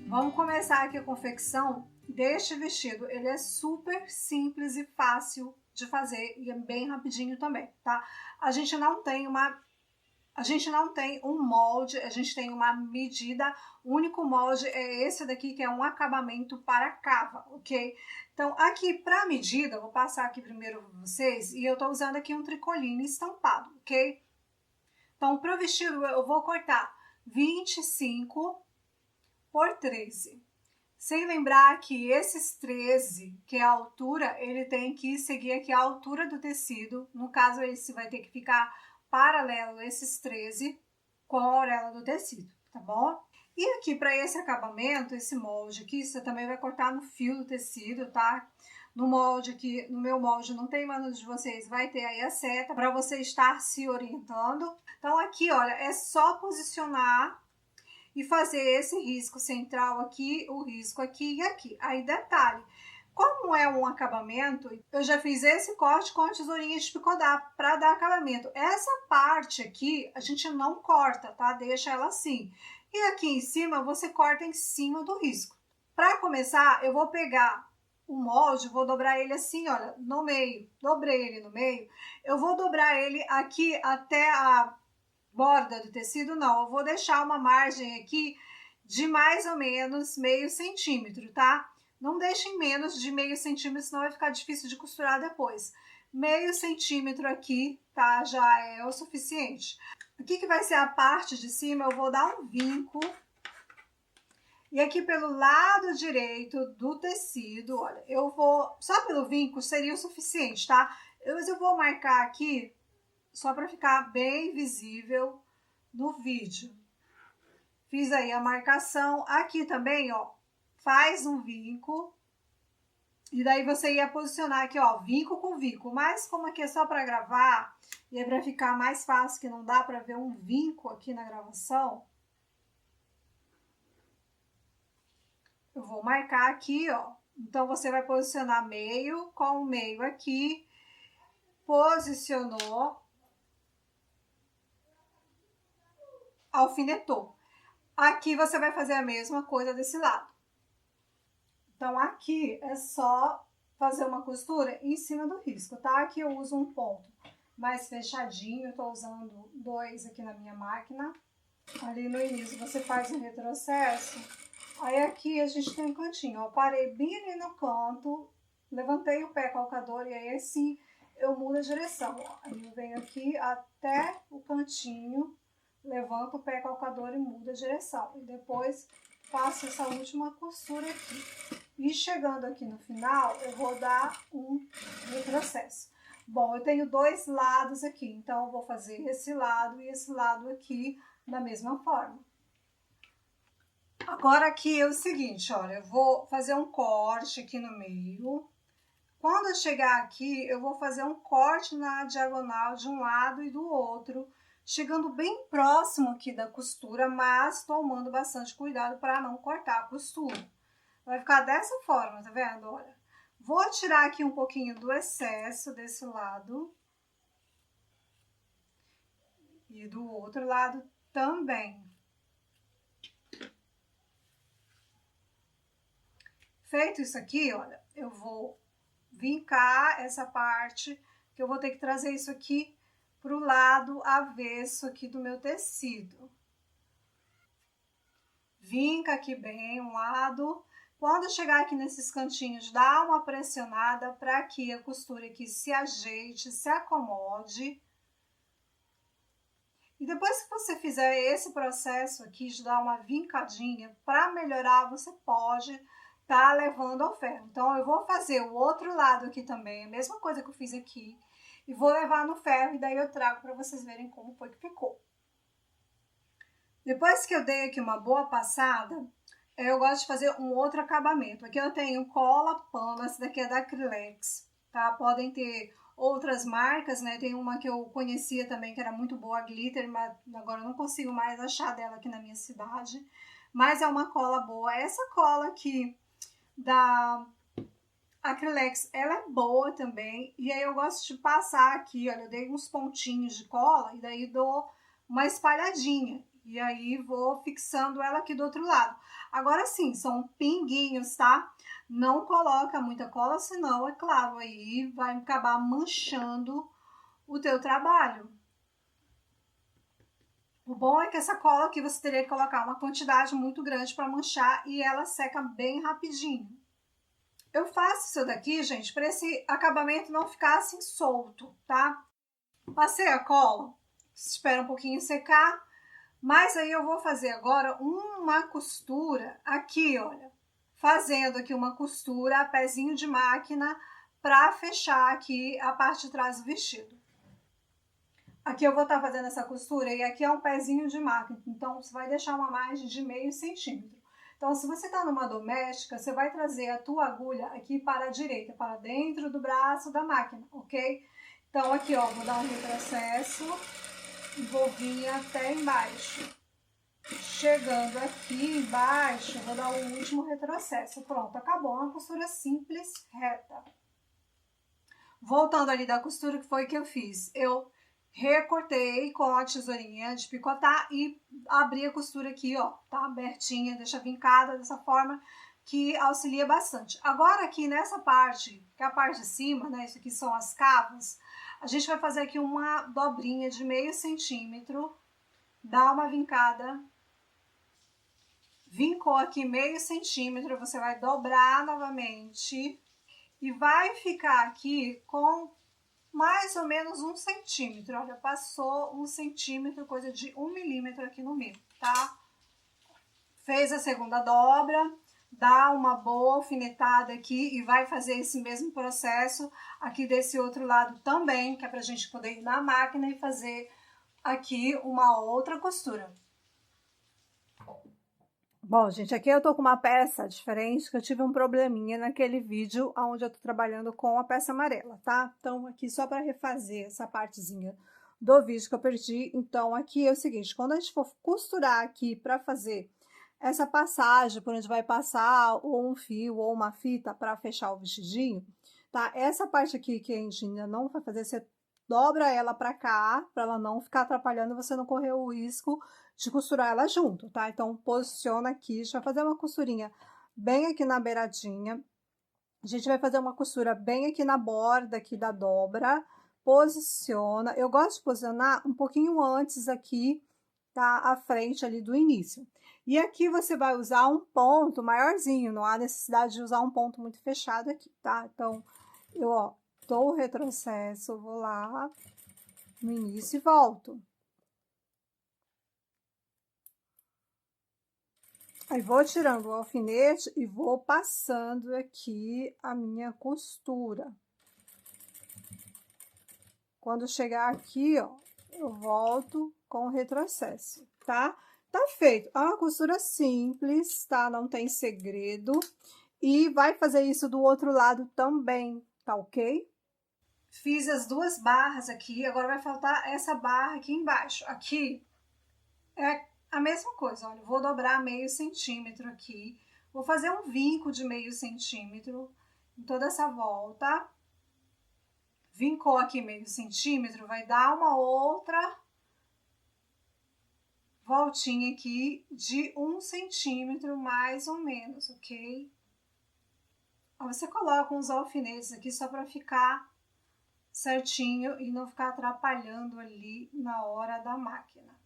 Vamos começar aqui a confecção deste vestido. Ele é super simples e fácil de fazer e é bem rapidinho também, tá? A gente não tem um molde, a gente tem uma medida. O único molde é esse daqui, que é um acabamento para cava, ok? Então, aqui para medida, eu vou passar aqui primeiro para vocês, e eu tô usando aqui um tricoline estampado, ok? Então, para o vestido, eu vou cortar 25 por 13. Sem lembrar que esses 13, que é a altura, ele tem que seguir aqui a altura do tecido. No caso, esse vai ter que ficar paralelo, esses 13, com a orelha do tecido, tá bom? E aqui, para esse acabamento, esse molde aqui, você também vai cortar no fio do tecido, tá? No molde aqui, no meu molde, não tem, mas no de vocês vai ter aí a seta para você estar se orientando. Então, aqui, olha, é só posicionar e fazer esse risco central aqui, o risco aqui e aqui. Aí, detalhe, como é um acabamento, eu já fiz esse corte com a tesourinha de picodar para dar acabamento. Essa parte aqui, a gente não corta, tá? Deixa ela assim. E aqui em cima, você corta em cima do risco. Para começar, eu vou pegar o molde, vou dobrar ele assim, olha, no meio. Dobrei ele no meio. Eu vou dobrar ele aqui até a borda do tecido, não, eu vou deixar uma margem aqui de mais ou menos meio centímetro, tá? Não deixem menos de meio centímetro, senão vai ficar difícil de costurar depois. Meio centímetro aqui, tá? Já é o suficiente. Aqui que vai ser a parte de cima, eu vou dar um vinco. E aqui pelo lado direito do tecido, olha, eu vou, só pelo vinco seria o suficiente, tá? Mas eu vou marcar aqui só para ficar bem visível no vídeo. Fiz aí a marcação. Aqui também, ó, faz um vinco. E daí você ia posicionar aqui, ó, vinco com vinco. Mas como aqui é só para gravar, e é para ficar mais fácil, que não dá para ver um vinco aqui na gravação, eu vou marcar aqui, ó. Então, você vai posicionar meio com o meio aqui. Posicionou. Alfinetou. Aqui você vai fazer a mesma coisa desse lado. Então, aqui é só fazer uma costura em cima do risco, tá? Aqui eu uso um ponto mais fechadinho, eu tô usando 2 aqui na minha máquina. Ali no início você faz um retrocesso. Aí aqui a gente tem um cantinho, ó. Parei bem ali no canto, levantei o pé calcador e aí assim eu mudo a direção, ó. Aí eu venho aqui até o cantinho, levanto o pé calcador e mudo a direção. E depois faço essa última costura aqui. E chegando aqui no final, eu vou dar um retrocesso. Bom, eu tenho 2 lados aqui, então eu vou fazer esse lado e esse lado aqui da mesma forma. Agora aqui é o seguinte, olha, eu vou fazer um corte aqui no meio. Quando eu chegar aqui, eu vou fazer um corte na diagonal de um lado e do outro, chegando bem próximo aqui da costura, mas tomando bastante cuidado para não cortar a costura. Vai ficar dessa forma, tá vendo? Olha, vou tirar aqui um pouquinho do excesso desse lado. E do outro lado também. Feito isso aqui, olha, eu vou vincar essa parte, que eu vou ter que trazer isso aqui pro lado avesso aqui do meu tecido. Vinca aqui bem um lado. Quando chegar aqui nesses cantinhos, dá uma pressionada para que a costura aqui se ajeite, se acomode. E depois que você fizer esse processo aqui de dar uma vincadinha, para melhorar, você pode tá levando ao ferro. Então, eu vou fazer o outro lado aqui também, a mesma coisa que eu fiz aqui, e vou levar no ferro, e daí eu trago para vocês verem como foi que ficou. Depois que eu dei aqui uma boa passada, eu gosto de fazer um outro acabamento. Aqui eu tenho cola pano, essa daqui é da Acrylex, tá? Podem ter outras marcas, né? Tem uma que eu conhecia também, que era muito boa, Glitter, mas agora eu não consigo mais achar dela aqui na minha cidade. Mas é uma cola boa. Essa cola aqui da Acrylex, ela é boa também. E aí eu gosto de passar aqui, olha, eu dei uns pontinhos de cola e daí dou uma espalhadinha. E aí vou fixando ela aqui do outro lado. Agora sim, são pinguinhos, tá? Não coloca muita cola, senão, é claro, aí vai acabar manchando o teu trabalho. O bom é que essa cola aqui você teria que colocar uma quantidade muito grande para manchar e ela seca bem rapidinho. Eu faço isso daqui, gente, para esse acabamento não ficar assim solto, tá? Passei a cola, espera um pouquinho secar, mas aí eu vou fazer agora uma costura aqui, olha. Fazendo aqui uma costura a pezinho de máquina para fechar aqui a parte de trás do vestido. Aqui eu vou estar fazendo essa costura e aqui é um pezinho de máquina, então você vai deixar uma margem de meio centímetro. Então, se você está numa doméstica, você vai trazer a tua agulha aqui para a direita, para dentro do braço da máquina, ok? Então, aqui, ó, vou dar um retrocesso e vou vir até embaixo. Chegando aqui embaixo, vou dar o último retrocesso. Pronto, acabou. Uma costura simples, reta. Voltando ali da costura, que foi que eu fiz? Eu recortei com a tesourinha de picotar e abri a costura aqui, ó, tá abertinha, deixa vincada dessa forma que auxilia bastante. Agora aqui nessa parte, que é a parte de cima, né, isso aqui são as cavas, a gente vai fazer aqui uma dobrinha de meio centímetro, dá uma vincada, vincou aqui meio centímetro, você vai dobrar novamente e vai ficar aqui com mais ou menos 1 centímetro. Olha, passou 1 centímetro, coisa de 1 milímetro aqui no meio, tá? Fez a segunda dobra, dá uma boa alfinetada aqui e vai fazer esse mesmo processo aqui desse outro lado também, que é pra gente poder ir na máquina e fazer aqui uma outra costura. Bom, gente, aqui eu tô com uma peça diferente, que eu tive um probleminha naquele vídeo onde eu tô trabalhando com a peça amarela, tá? Então, aqui só para refazer essa partezinha do vídeo que eu perdi. Então, aqui é o seguinte, quando a gente for costurar aqui para fazer essa passagem, por onde vai passar ou um fio ou uma fita para fechar o vestidinho, tá? Essa parte aqui que a gente ainda não vai fazer, você dobra ela para cá, para ela não ficar atrapalhando, você não correr o risco de costurar ela junto, tá? Então, posiciona aqui, a gente vai fazer uma costurinha bem aqui na beiradinha. A gente vai fazer uma costura bem aqui na borda aqui da dobra. Posiciona. Eu gosto de posicionar um pouquinho antes aqui, tá? À frente ali do início. E aqui você vai usar um ponto maiorzinho, não há necessidade de usar um ponto muito fechado aqui, tá? Então, eu, ó, dou o retrocesso, vou lá no início e volto. Aí vou tirando o alfinete e vou passando aqui a minha costura. Quando chegar aqui, ó, eu volto com o retrocesso, tá? Tá feito. É uma costura simples, tá? Não tem segredo. E vai fazer isso do outro lado também, tá ok? Fiz as duas barras aqui, agora vai faltar essa barra aqui embaixo. Aqui é a mesma coisa, olha, vou dobrar meio centímetro aqui, vou fazer um vinco de meio centímetro em toda essa volta. Vincou aqui meio centímetro, vai dar uma outra voltinha aqui de 1 centímetro mais ou menos, ok? Você coloca uns alfinetes aqui só para ficar certinho e não ficar atrapalhando ali na hora da máquina.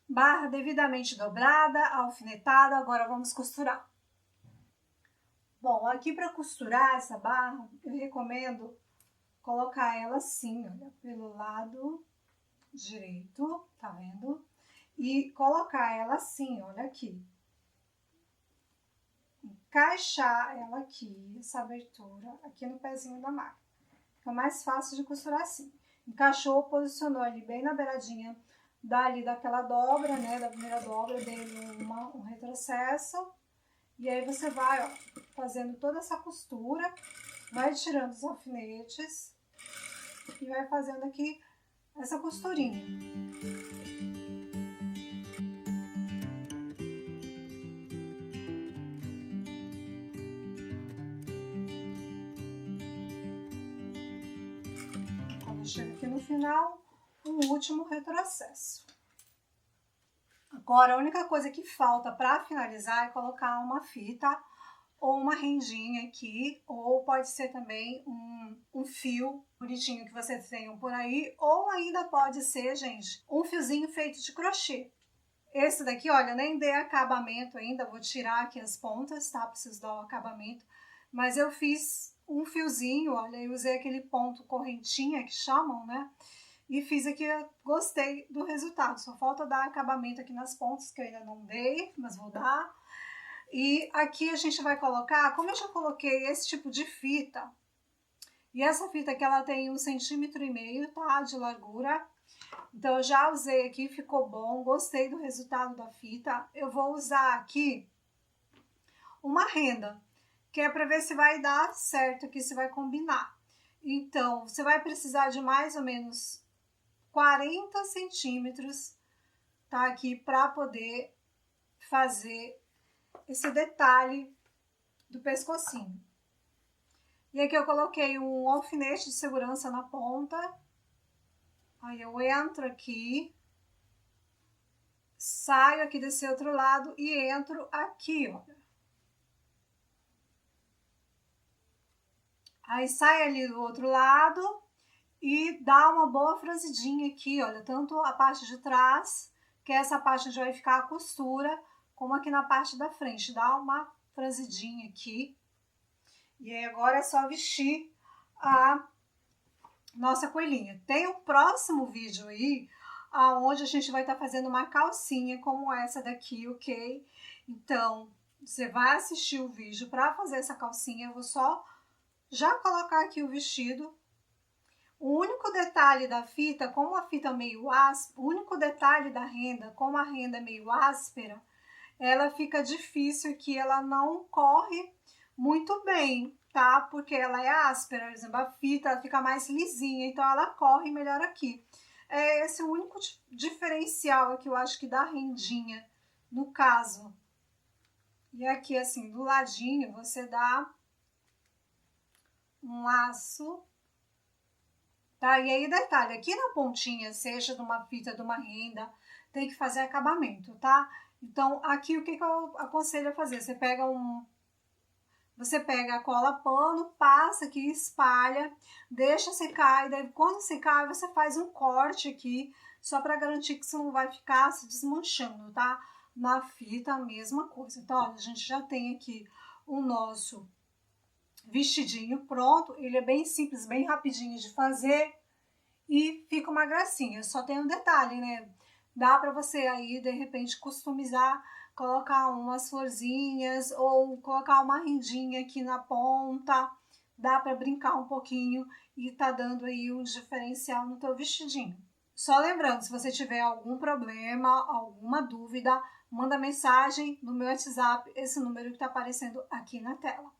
Barra devidamente dobrada, alfinetada, agora vamos costurar. Bom, aqui para costurar essa barra, eu recomendo colocar ela assim, olha, pelo lado direito, tá vendo? E colocar ela assim, olha aqui. Encaixar ela aqui, essa abertura, aqui no pezinho da máquina. Fica mais fácil de costurar assim. Encaixou, posicionou ali bem na beiradinha daquela dobra, né, da primeira dobra, dele um retrocesso, e aí você vai, ó, fazendo toda essa costura, vai tirando os alfinetes e vai fazendo aqui essa costurinha. Quando chega aqui no final, um último retrocesso. Agora, a única coisa que falta para finalizar é colocar uma fita ou uma rendinha aqui, ou pode ser também um fio bonitinho que vocês tenham por aí, ou ainda pode ser, gente, um fiozinho feito de crochê. Esse daqui, olha, nem dei acabamento ainda, vou tirar aqui as pontas, tá? Preciso dar o acabamento. Mas eu fiz um fiozinho, olha, eu usei aquele ponto correntinha que chamam, né? E fiz aqui, eu gostei do resultado. Só falta dar acabamento aqui nas pontas, que eu ainda não dei, mas vou dar. E aqui a gente vai colocar, como eu já coloquei esse tipo de fita, e essa fita aqui ela tem 1,5 cm, tá, de largura. Então eu já usei aqui, ficou bom, gostei do resultado da fita. Eu vou usar aqui uma renda, que é para ver se vai dar certo aqui, se vai combinar. Então, você vai precisar de mais ou menos 40 centímetros, tá, aqui para poder fazer esse detalhe do pescocinho. E aqui eu coloquei um alfinete de segurança na ponta. Aí eu entro aqui, saio aqui desse outro lado e entro aqui, olha. Aí sai ali do outro lado e dá uma boa franzidinha aqui, olha, tanto a parte de trás, que é essa parte onde vai ficar a costura, como aqui na parte da frente. Dá uma franzidinha aqui. E aí agora é só vestir a nossa coelhinha. Tem um próximo vídeo aí, onde a gente vai estar fazendo uma calcinha como essa daqui, ok? Então, você vai assistir o vídeo para fazer essa calcinha. Eu vou só já colocar aqui o vestido. O único detalhe da fita, como a fita é meio áspera, o único detalhe da renda, como a renda é meio áspera, ela fica difícil aqui, ela não corre muito bem, tá? Porque ela é áspera, por exemplo, a fita ela fica mais lisinha, então ela corre melhor aqui. É esse o único diferencial aqui, eu acho que da rendinha, no caso. E aqui, assim, do ladinho, você dá um laço, tá? E aí, detalhe, aqui na pontinha, seja de uma fita, de uma renda, tem que fazer acabamento, tá? Então, aqui o que eu aconselho a fazer? Você pega a cola pano, passa aqui, espalha, deixa secar, e daí quando secar, você faz um corte aqui, só para garantir que você não vai ficar se desmanchando, tá? Na fita, a mesma coisa. Então, olha, a gente já tem aqui o nosso vestidinho pronto, ele é bem simples, bem rapidinho de fazer e fica uma gracinha. Só tem um detalhe, né? Dá para você aí, de repente, customizar, colocar umas florzinhas ou colocar uma rendinha aqui na ponta. Dá para brincar um pouquinho e tá dando aí um diferencial no teu vestidinho. Só lembrando, se você tiver algum problema, alguma dúvida, manda mensagem no meu WhatsApp, esse número que tá aparecendo aqui na tela.